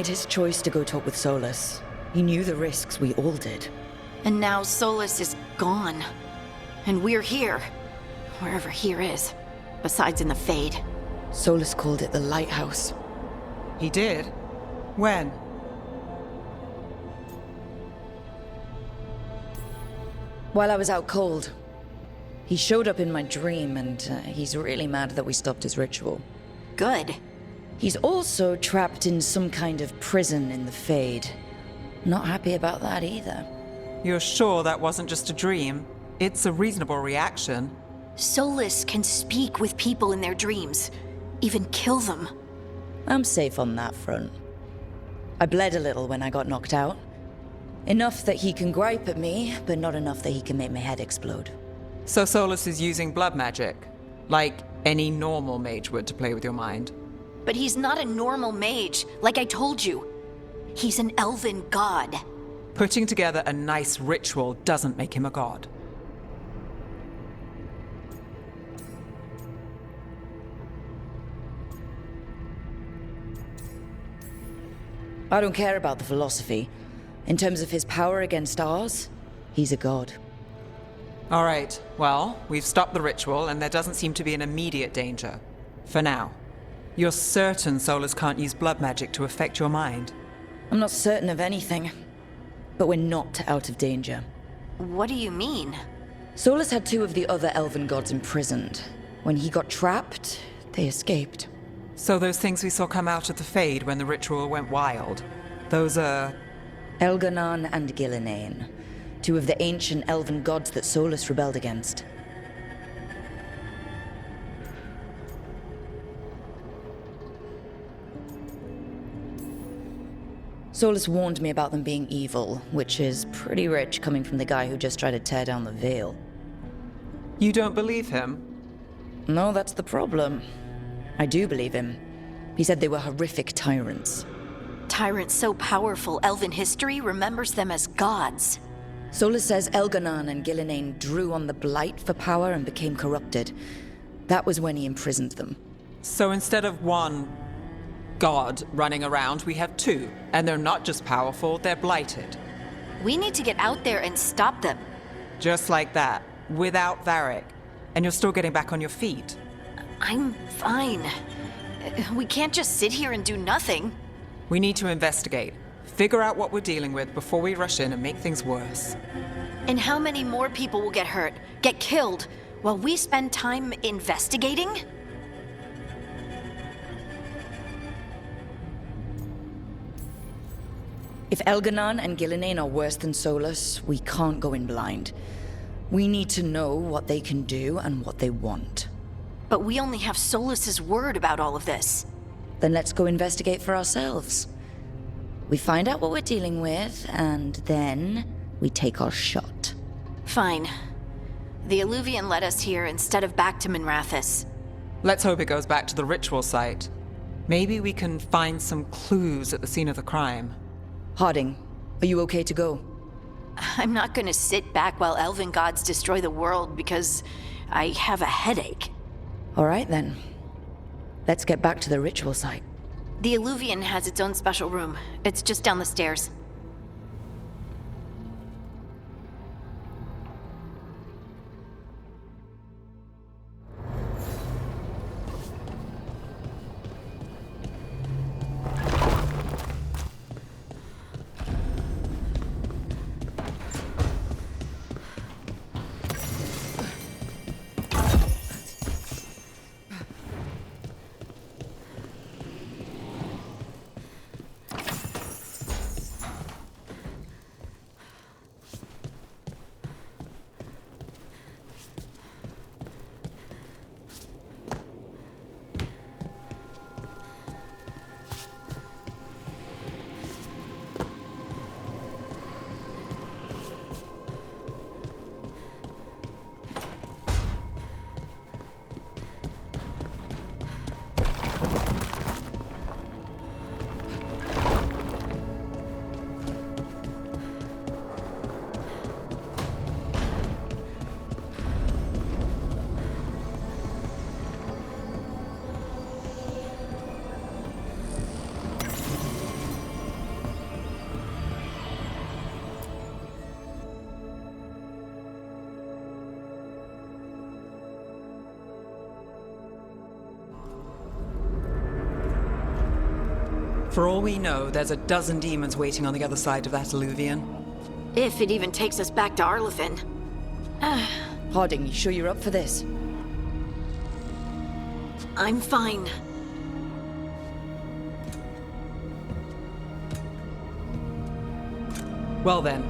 made his choice to go talk with Solus. He knew the risks, we all did. And now Solus is gone. And we're here. Wherever here is. Besides in the Fade. Solus called it the Lighthouse. He did? When? While I was out cold. He showed up in my dream, and he's really mad that we stopped his ritual. Good. He's also trapped in some kind of prison in the Fade. Not happy about that either. You're sure that wasn't just a dream? It's a reasonable reaction. Solus can speak with people in their dreams. Even kill them. I'm safe on that front. I bled a little when I got knocked out. Enough that he can gripe at me, but not enough that he can make my head explode. So Solus is using blood magic, like any normal mage would to play with your mind. But he's not a normal mage, like I told you. He's an elven god. Putting together a nice ritual doesn't make him a god. I don't care about the philosophy. In terms of his power against ours, he's a god. All right, well, we've stopped the ritual and there doesn't seem to be an immediate danger. For now. You're certain Solus can't use blood magic to affect your mind? I'm not certain of anything, but we're not out of danger. What do you mean? Solus had two of the other elven gods imprisoned. When he got trapped, they escaped. So those things we saw come out of the Fade when the ritual went wild, those are... Elganon and Gillinane, two of the ancient elven gods that Solus rebelled against. Solus warned me about them being evil, which is pretty rich coming from the guy who just tried to tear down the veil. You don't believe him? No, that's the problem. I do believe him. He said they were horrific tyrants. Tyrants so powerful, elven history remembers them as gods. Solus says Elganon and Gillinane drew on the Blight for power and became corrupted. That was when he imprisoned them. So instead of one god running around, we have two. And they're not just powerful, they're blighted. We need to get out there and stop them. Just like that, without Varric. And you're still getting back on your feet. I'm fine. We can't just sit here and do nothing. We need to investigate. Figure out what we're dealing with before we rush in and make things worse. And how many more people will get hurt, get killed, while we spend time investigating? If Elganon and Gillinane are worse than Solus, we can't go in blind. We need to know what they can do and what they want. But we only have Solus's word about all of this. Then let's go investigate for ourselves. We find out what we're dealing with, and then we take our shot. Fine. The Illuvian led us here instead of back to Minrathous. Let's hope it goes back to the ritual site. Maybe we can find some clues at the scene of the crime. Harding, are you okay to go? I'm not gonna sit back while elven gods destroy the world because I have a headache. All right then. Let's get back to the ritual site. The Illuvian has its own special room. It's just down the stairs. For all we know, there's a dozen demons waiting on the other side of that alluvion. If it even takes us back to Arlathan. Harding, you sure you're up for this? I'm fine. Well then.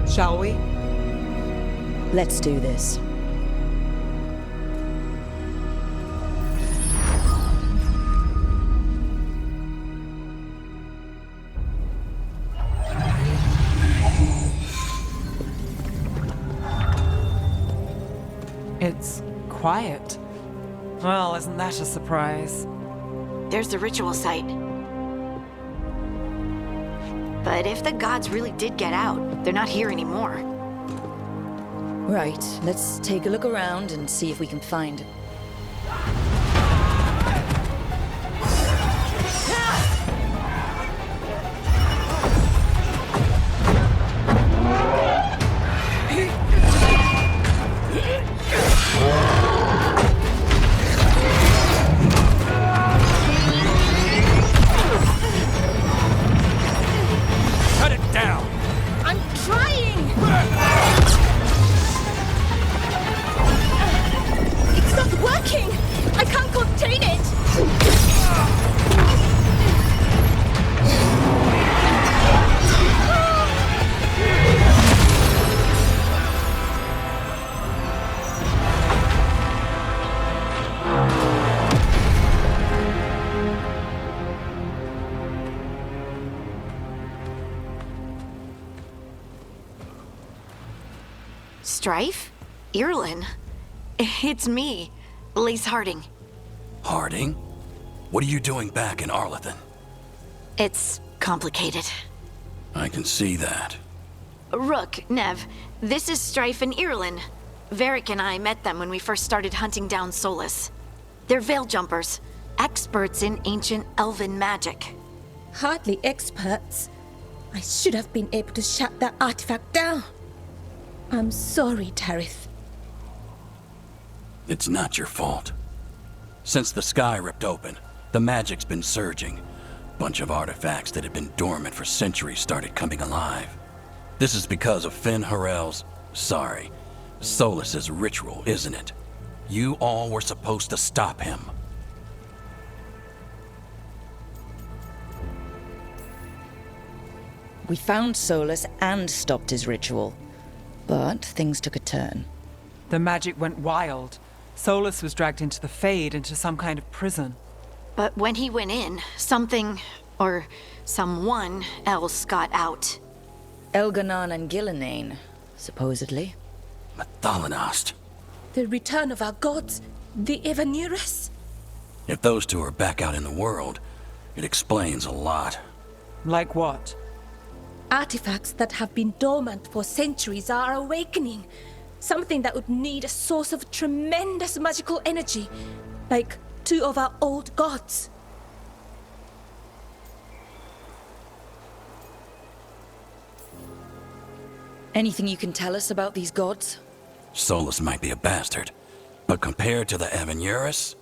Shall we? Let's do this. It's quiet. Well, isn't that a surprise? There's the ritual site. But if the gods really did get out, they're not here anymore. Right, let's take a look around and see if we can find... Cut it down! I'm trying! It's not working! I can't contain it! Strife? Irlin? It's me, Lise Harding. Harding? What are you doing back in Arlathan? It's complicated. I can see that. Rook, Nev, this is Strife and Irlin. Varric and I met them when we first started hunting down Solus. They're Veil Jumpers, experts in ancient elven magic. Hardly experts. I should have been able to shut that artifact down. I'm sorry, Tarith. It's not your fault. Since the sky ripped open, the magic's been surging. Bunch of artifacts that had been dormant for centuries started coming alive. This is because of Finn Harel's... Solus's ritual, isn't it? You all were supposed to stop him. We found Solus and stopped his ritual. But things took a turn. The magic went wild. Solus was dragged into the Fade, into some kind of prison. But when he went in, something, or someone else got out. Elganon and Gillenane, supposedly. Mathalanost. The return of our gods, the Evanurus. If those two are back out in the world, it explains a lot. Like what? Artifacts that have been dormant for centuries are awakening. Something that would need a source of tremendous magical energy, like two of our old gods. Anything you can tell us about these gods? Solus might be a bastard, but compared to the Evanurus,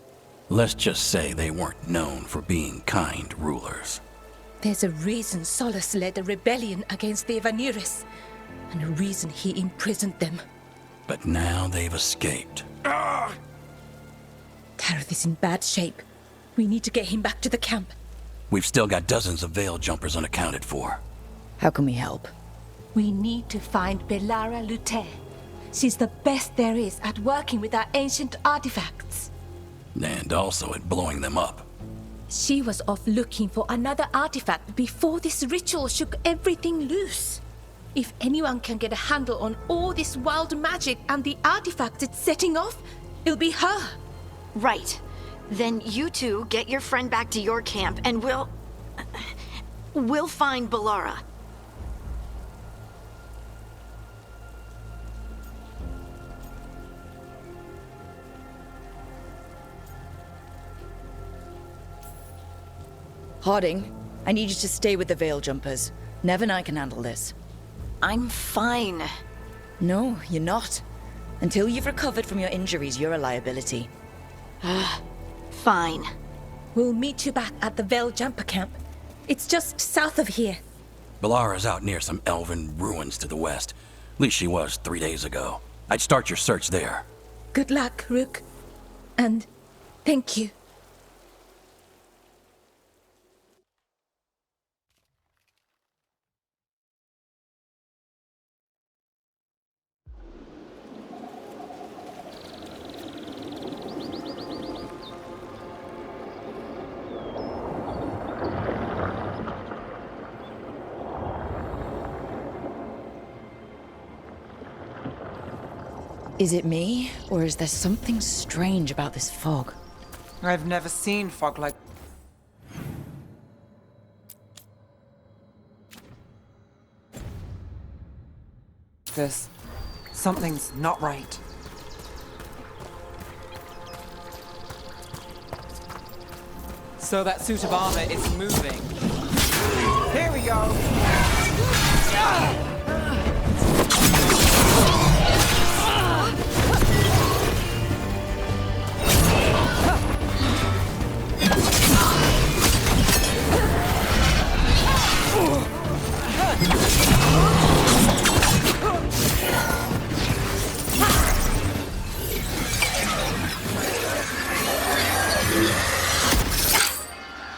let's just say they weren't known for being kind rulers. There's a reason Solus led a rebellion against the Evanurus, and a reason he imprisoned them. But now they've escaped. Tarith is in bad shape. We need to get him back to the camp. We've still got dozens of Veil Jumpers unaccounted for. How can we help? We need to find Belara Lute. She's the best there is at working with our ancient artifacts. And also at blowing them up. She was off looking for another artifact before this ritual shook everything loose. If anyone can get a handle on all this wild magic and the artifacts it's setting off, it'll be her. Right. Then you two get your friend back to your camp and we'll find Belara. Harding, I need you to stay with the Veil Jumpers. Nev and I can handle this. I'm fine. No, you're not. Until you've recovered from your injuries, you're a liability. Fine. We'll meet you back at the Veil Jumper Camp. It's just south of here. Belara's out near some elven ruins to the west. At least she was 3 days ago. I'd start your search there. Good luck, Rook. And thank you. Is it me, or is there something strange about this fog? I've never seen fog like... this. Something's not right. So that suit of armor is moving. Here we go!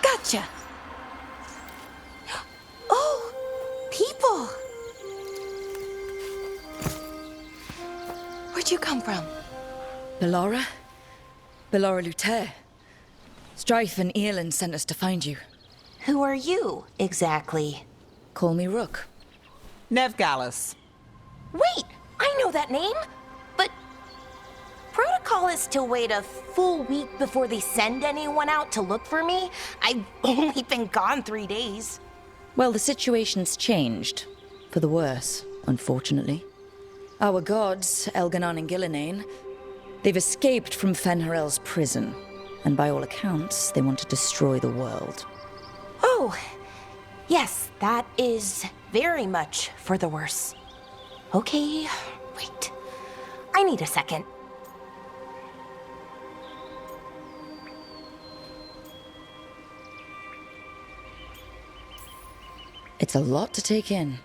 Gotcha! Oh, people! Where'd you come from? Belara? Belara Luther. Strife and Earlin sent us to find you. Who are you, exactly? Call me Rook. Nev Gallus. Wait, I know that name! But protocol is to wait a full week before they send anyone out to look for me? I've only been gone 3 days. Well, the situation's changed. For the worse, unfortunately. Our gods, Elganon and Gillenane, they've escaped from Fen'Harel's prison. And by all accounts, they want to destroy the world. Oh, yes, that is very much for the worse. Okay, wait. I need a second. It's a lot to take in.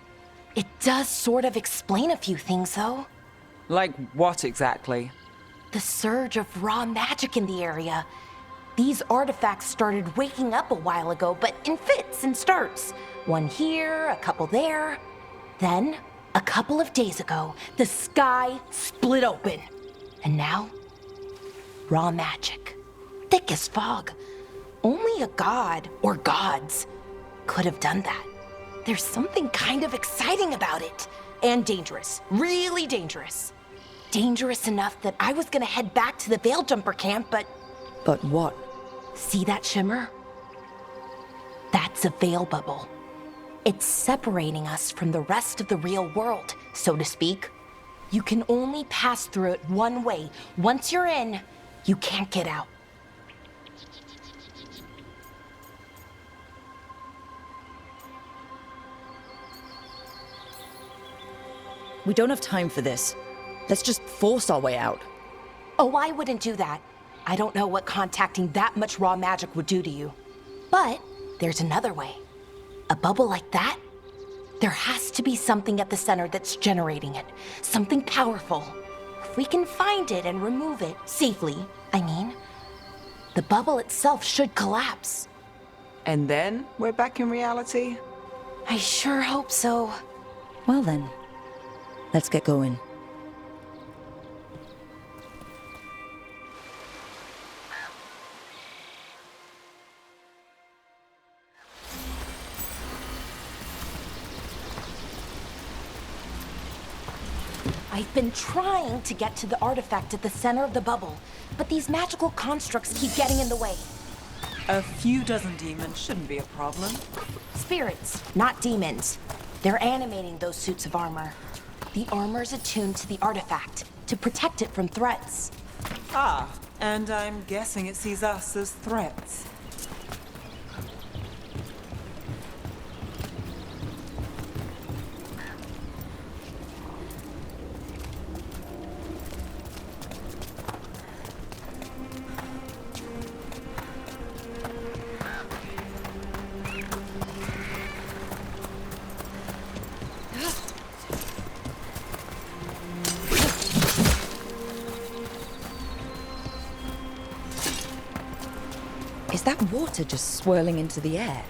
It does sort of explain a few things, though. Like what exactly? The surge of raw magic in the area. These artifacts started waking up a while ago, but in fits and starts. One here, a couple there. Then, a couple of days ago, the sky split open. And now, raw magic. Thick as fog. Only a god, or gods, could have done that. There's something kind of exciting about it. And dangerous. Really dangerous. Dangerous enough that I was gonna head back to the Veil Jumper camp, but... But what? See that shimmer? That's a veil bubble. It's separating us from the rest of the real world, so to speak. You can only pass through it one way. Once you're in, you can't get out. We don't have time for this. Let's just force our way out. Oh, I wouldn't do that. I don't know what contacting that much raw magic would do to you. But there's another way. A bubble like that? There has to be something at the center that's generating it. Something powerful. If we can find it and remove it, safely, I mean, the bubble itself should collapse. And then we're back in reality? I sure hope so. Well then, let's get going. I've been trying to get to the artifact at the center of the bubble, but these magical constructs keep getting in the way. A few dozen demons shouldn't be a problem. Spirits, not demons. They're animating those suits of armor. The armor's attuned to the artifact to protect it from threats. Ah, and I'm guessing it sees us as threats. water just swirling into the air.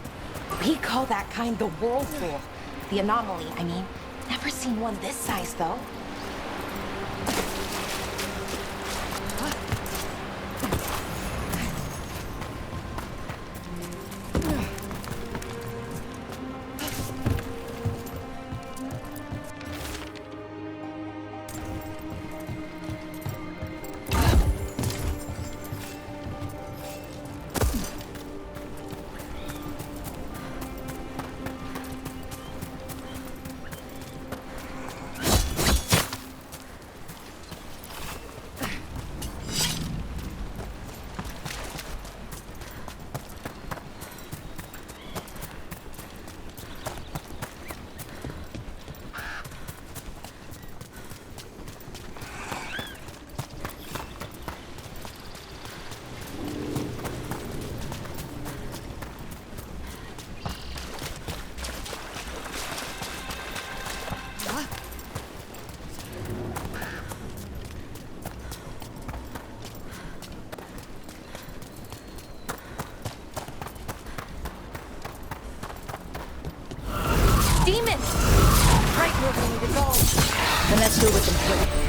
We call that kind the whirlpool. The anomaly, I mean. Never seen one this size, though. Demons! Right where we need to go. Then let's deal with them quick.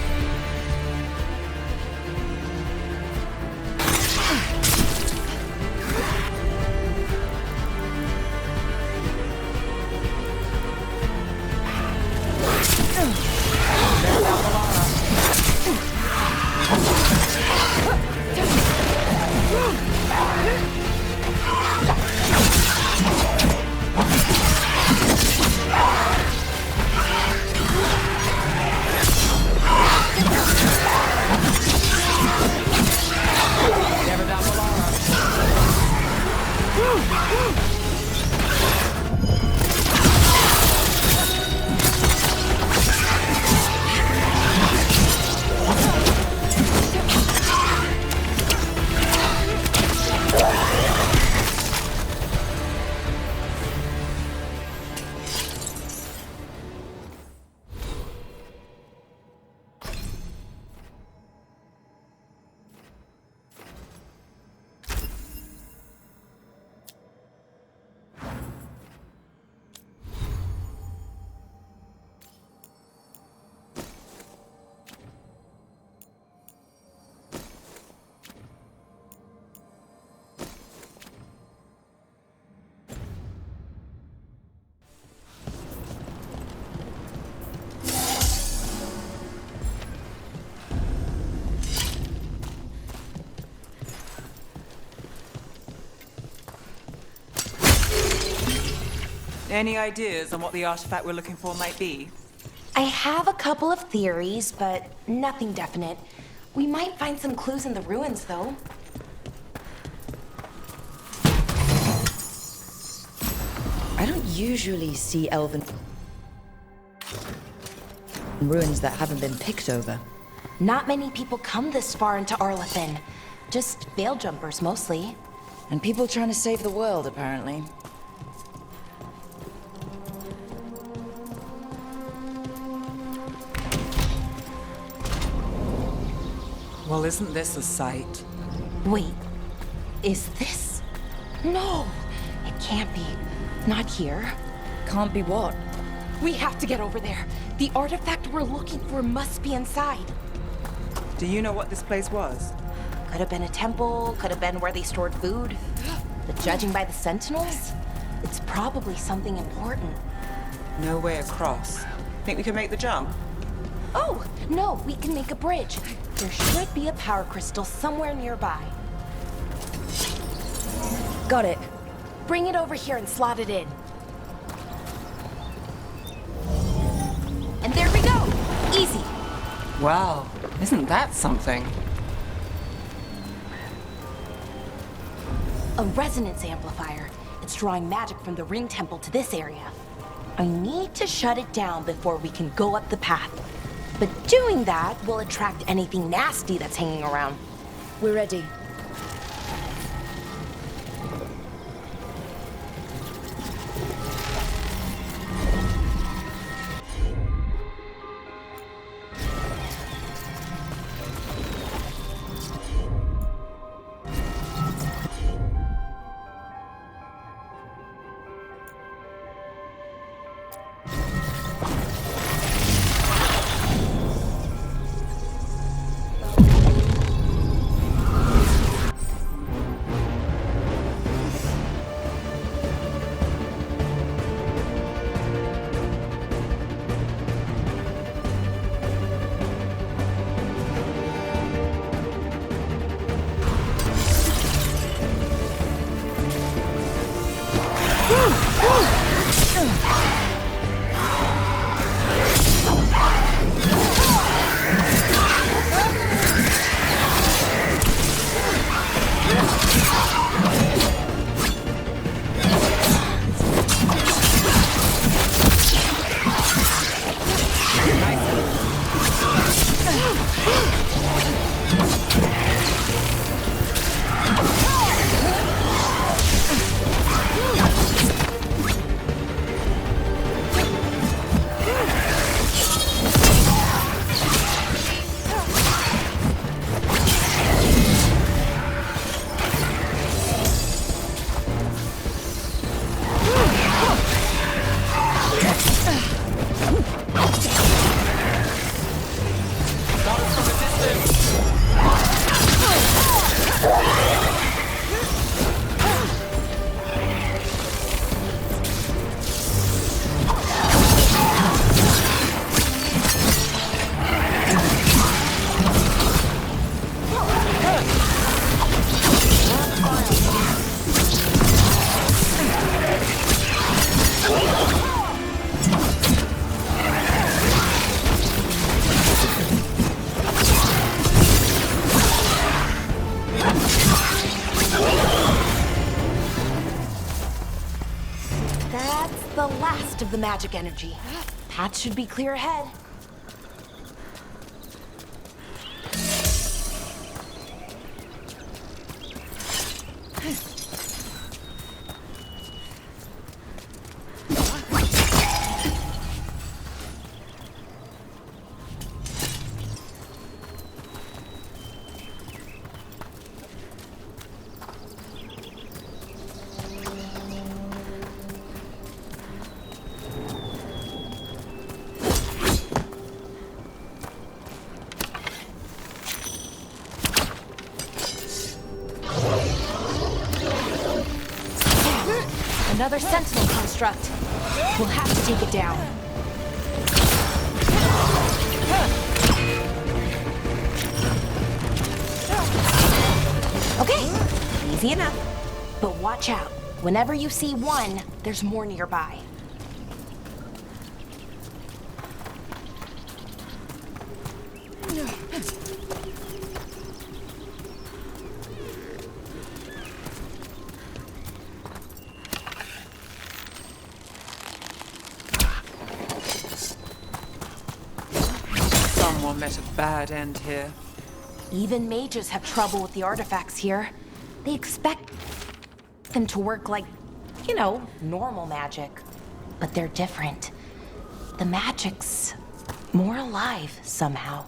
Any ideas on what the artifact we're looking for might be? I have a couple of theories, but nothing definite. We might find some clues in the ruins, though. I don't usually see elven ruins that haven't been picked over. Not many people come this far into Arlathan. Just veil jumpers, mostly. And people trying to save the world, apparently. Well, isn't this a sight? Wait, is this? No, it can't be. Not here. Can't be what? We have to get over there. The artifact we're looking for must be inside. Do you know what this place was? Could have been a temple, could have been where they stored food. But judging by the sentinels, it's probably something important. No way across. Think we can make the jump? Oh, no, we can make a bridge. There should be a power crystal somewhere nearby. Got it. Bring it over here and slot it in. And there we go! Easy. Wow, isn't that something? A resonance amplifier. It's drawing magic from the ring temple to this area. I need to shut it down before we can go up the path. But doing that will attract anything nasty that's hanging around. We're ready. That's the last of the magic energy. Path should be clear ahead. Another sentinel construct. We'll have to take it down. Okay, easy enough. But watch out. Whenever you see one, there's more nearby. Someone met a bad end here. Even mages have trouble with the artifacts here. They expect them to work like, normal magic. But they're different. The magic's more alive somehow.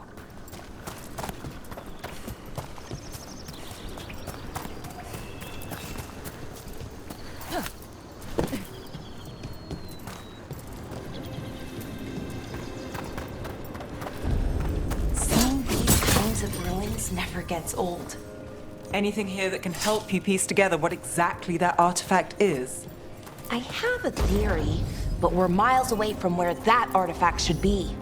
Seeing these kinds of ruins never gets old. Anything here that can help you piece together what exactly that artifact is? I have a theory, but we're miles away from where that artifact should be.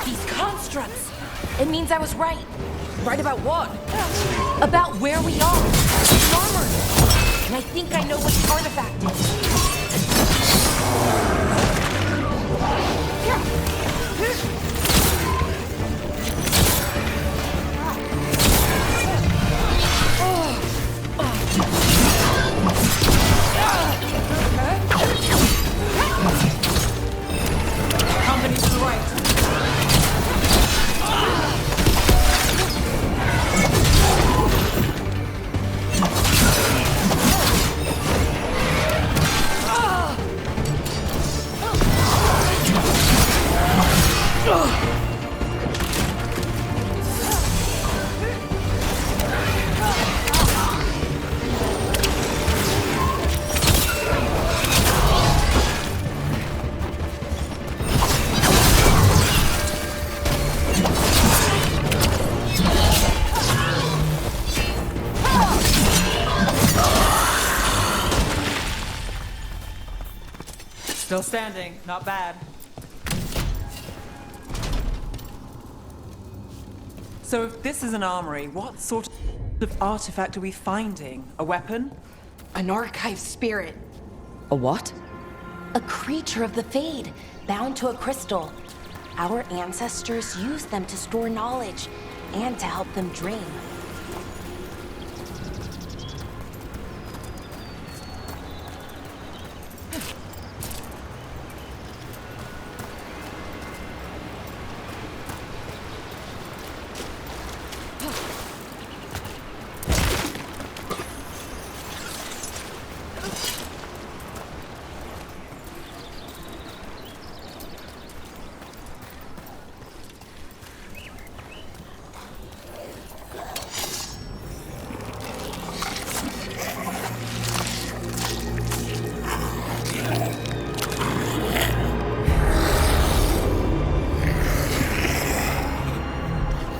These constructs! It means I was right. Right about what? About where we are. It's armored. And I think I know what the artifact is. Still standing, not bad. So if this is an armory, what sort of artifact are we finding? A weapon? An archive spirit. A what? A creature of the Fade, bound to a crystal. Our ancestors used them to store knowledge and to help them dream.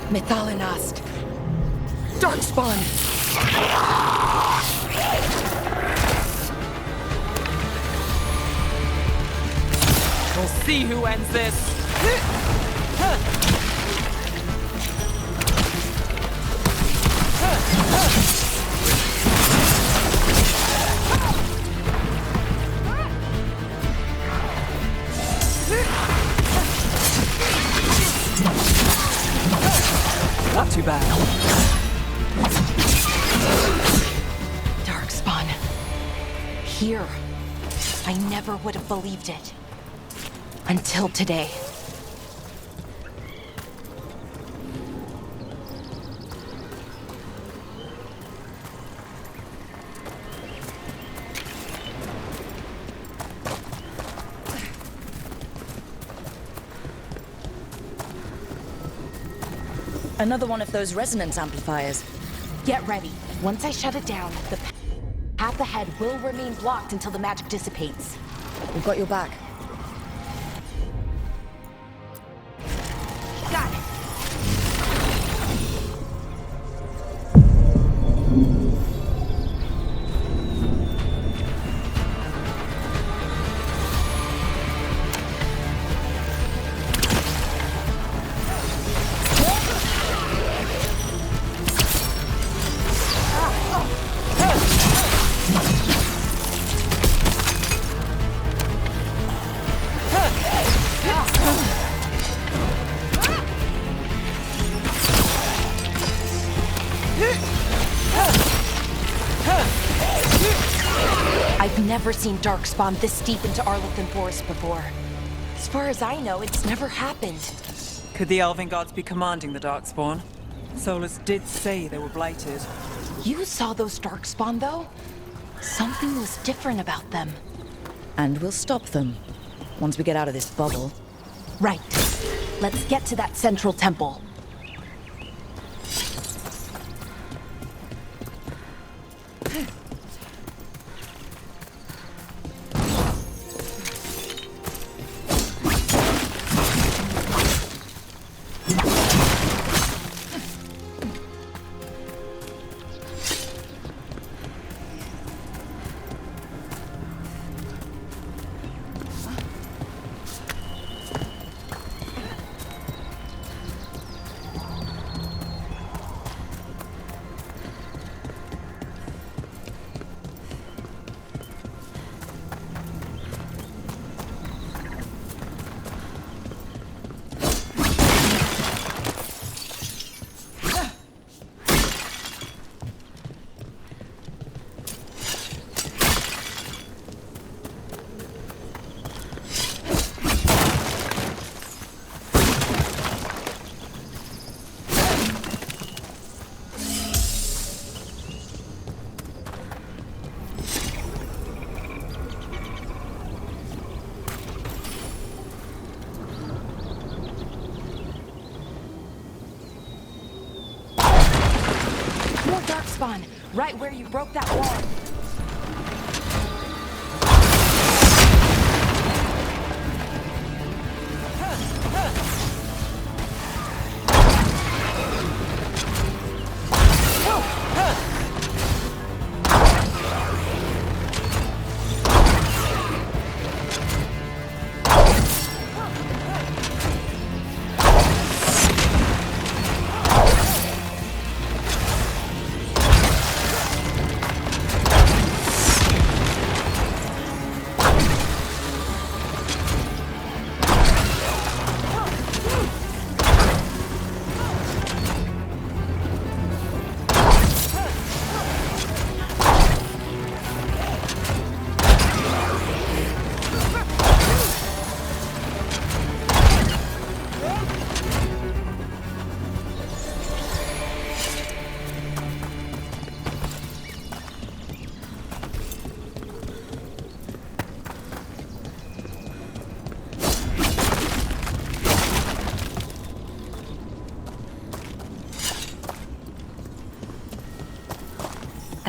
Methalinast. Darkspawn! We'll see who ends this! Not too bad. Darkspawn. Here. I never would have believed it. Until today. Another one of those resonance amplifiers. Get ready. Once I shut it down, the path ahead will remain blocked until the magic dissipates. We've got your back. Got it. I've never seen Darkspawn this deep into Arlathan Forest before. As far as I know, it's never happened. Could the Elven gods be commanding the Darkspawn? Solus did say they were blighted. You saw those Darkspawn, though? Something was different about them. And we'll stop them. Once we get out of this bubble. Right. Let's get to that central temple. More Darkspawn, right where you broke that wall.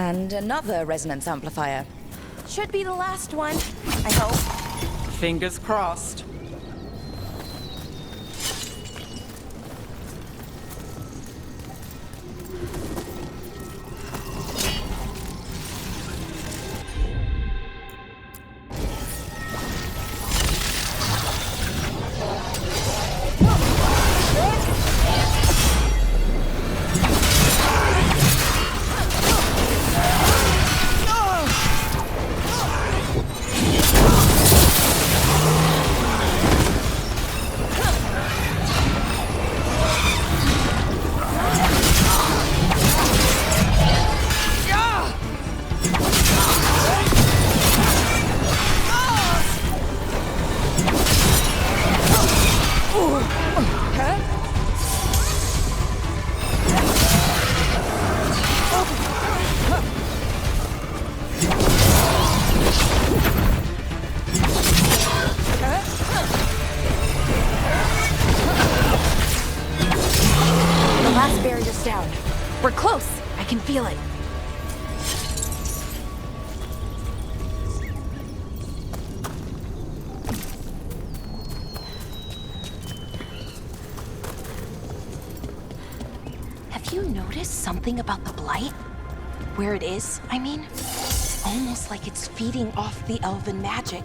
And another resonance amplifier. Should be the last one, I hope. Fingers crossed. We're close. I can feel it. Have you noticed something about the blight? Where it is, I mean? Almost like it's feeding off the elven magic.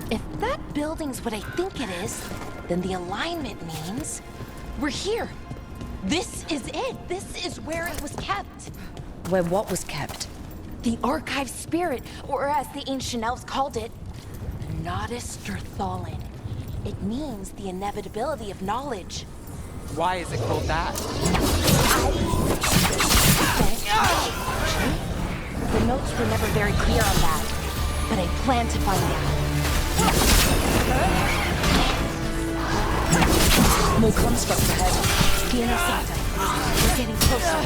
If that building's what I think it is, then the alignment means we're here. This is it. This is where it was kept. Where what was kept? The archive spirit, or as the ancient elves called it, the Nodus Sturthalin. It means the inevitability of knowledge. Why is it called that? The notes were never very clear on that, but I plan to find out. More constructs ahead. Piano Santa. We're getting closer.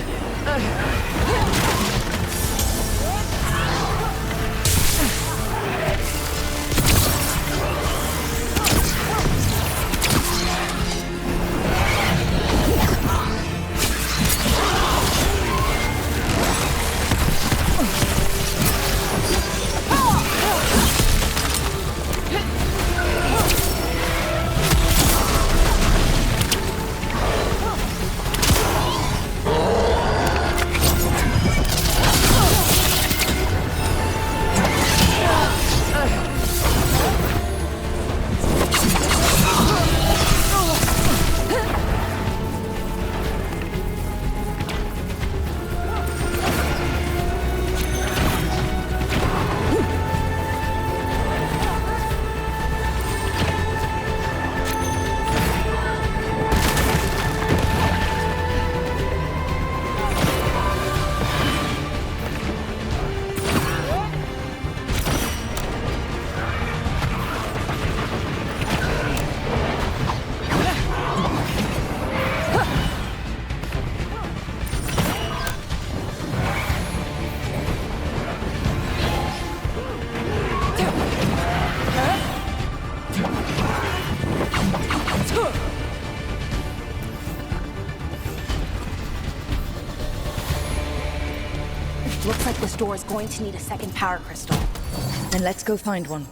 Looks like this door is going to need a second power crystal. Then let's go find one.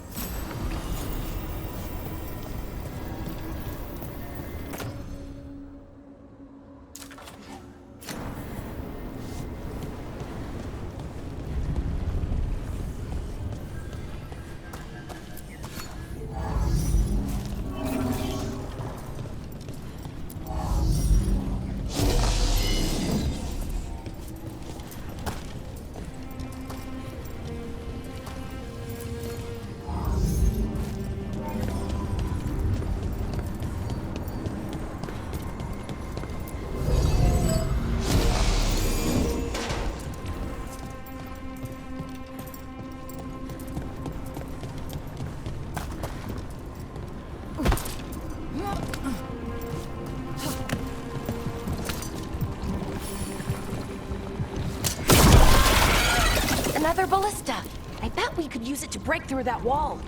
Another ballista. I bet we could use it to break through that wall.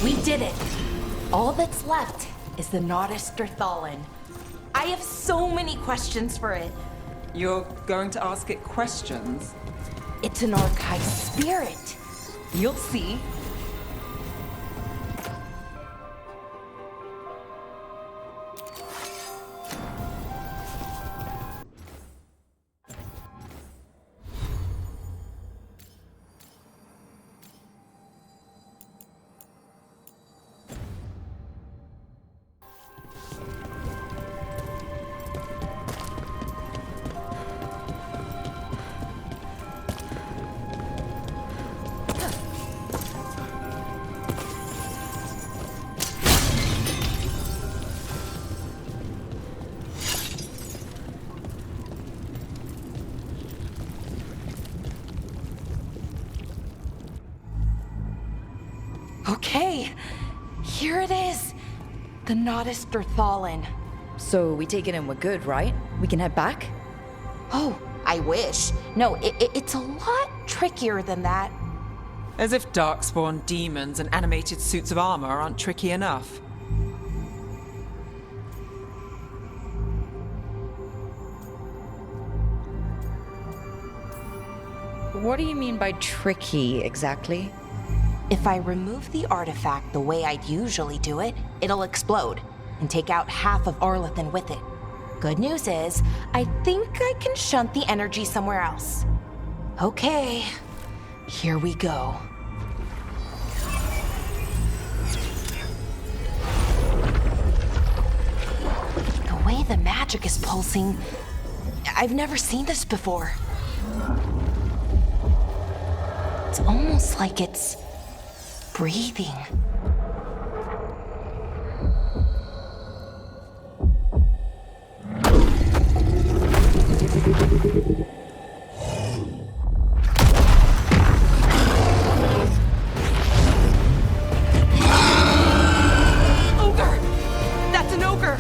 We did it! All that's left is the Nodus Derthalin. I have so many questions for it. You're going to ask it questions? It's an archive spirit. You'll see. Okay, here it is. The Nodus Derthalin. So we take it and we're good, right? We can head back? Oh, I wish. No, it's a lot trickier than that. As if darkspawn demons and animated suits of armor aren't tricky enough. What do you mean by tricky, exactly? If I remove the artifact the way I'd usually do it, it'll explode and take out half of Arlathan with it. Good news is, I think I can shunt the energy somewhere else. Okay, here we go. The way the magic is pulsing, I've never seen this before. It's almost like it's breathing. Ogre! That's an ogre!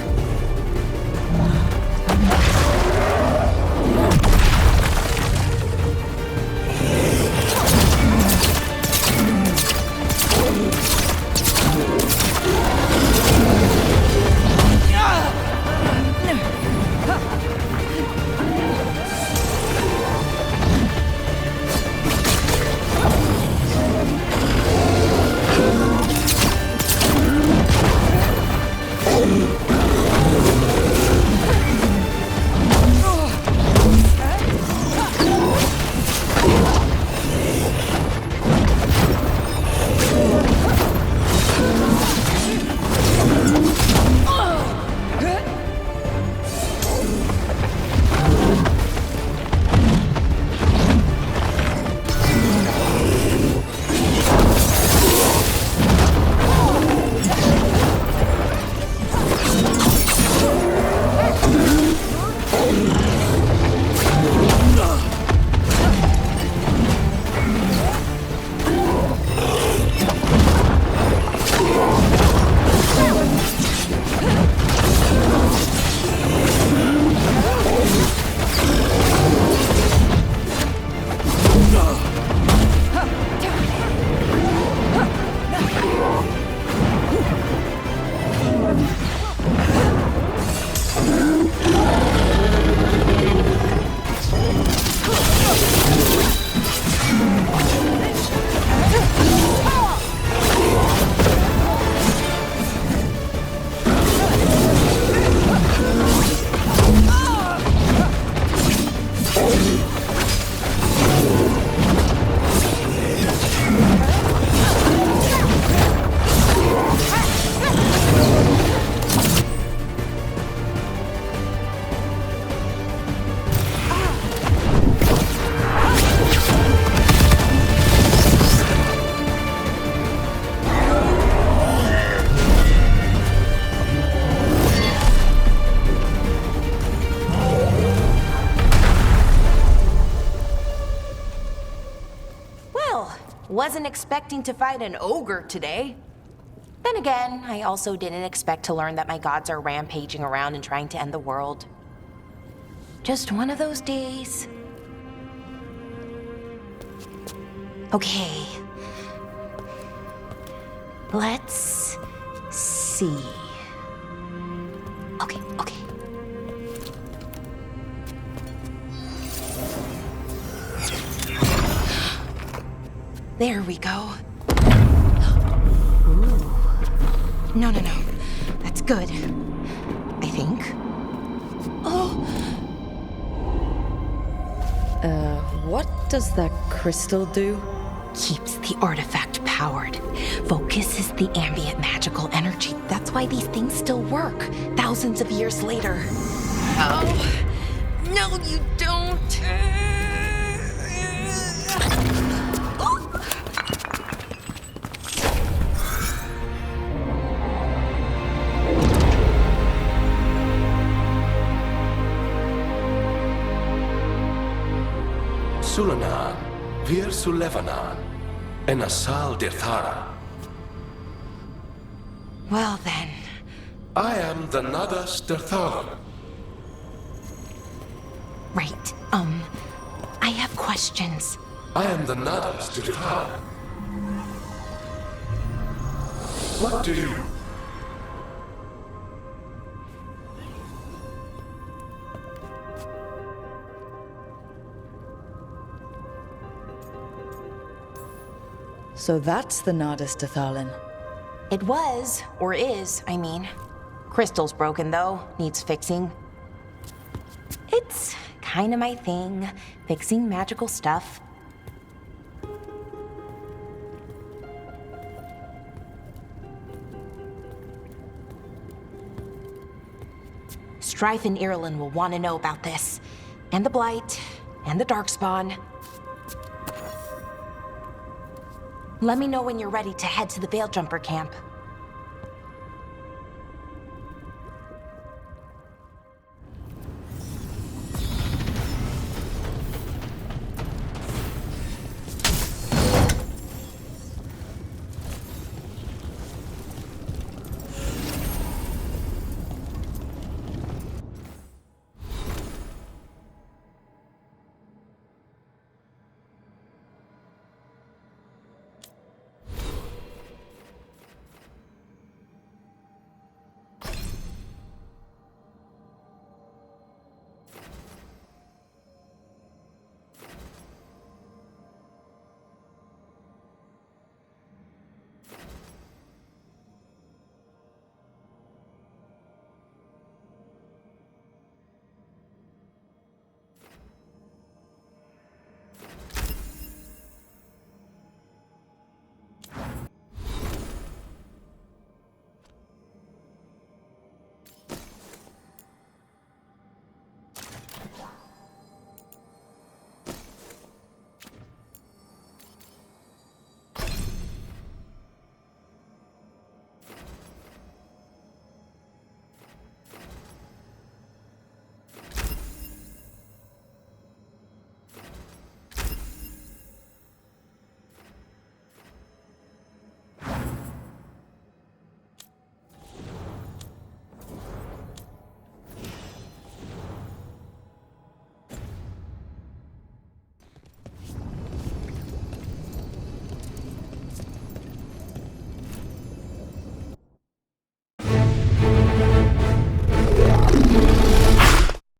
Wasn't expecting to fight an ogre today. Then again, I also didn't expect to learn that my gods are rampaging around and trying to end the world. Just one of those days. Okay. Let's see. Okay. There we go. Ooh. No. That's good. I think. Oh! What does that crystal do? Keeps the artifact powered. Focuses the ambient magical energy. That's why these things still work, thousands of years later. Oh! No, you don't! Sulanan, Vir Sulevanan, and Asal Dirthara. Well then. I am the Nadas Dirthalan. Right, I have questions. I am the Nadas Dirthalan. What do you... So that's the Nadas Dathalin. It was, or is, I mean. Crystal's broken though, needs fixing. It's kinda my thing, fixing magical stuff. Strife and Irulan will want to know about this. And the Blight, and the Darkspawn. Let me know when you're ready to head to the Veil Jumper camp.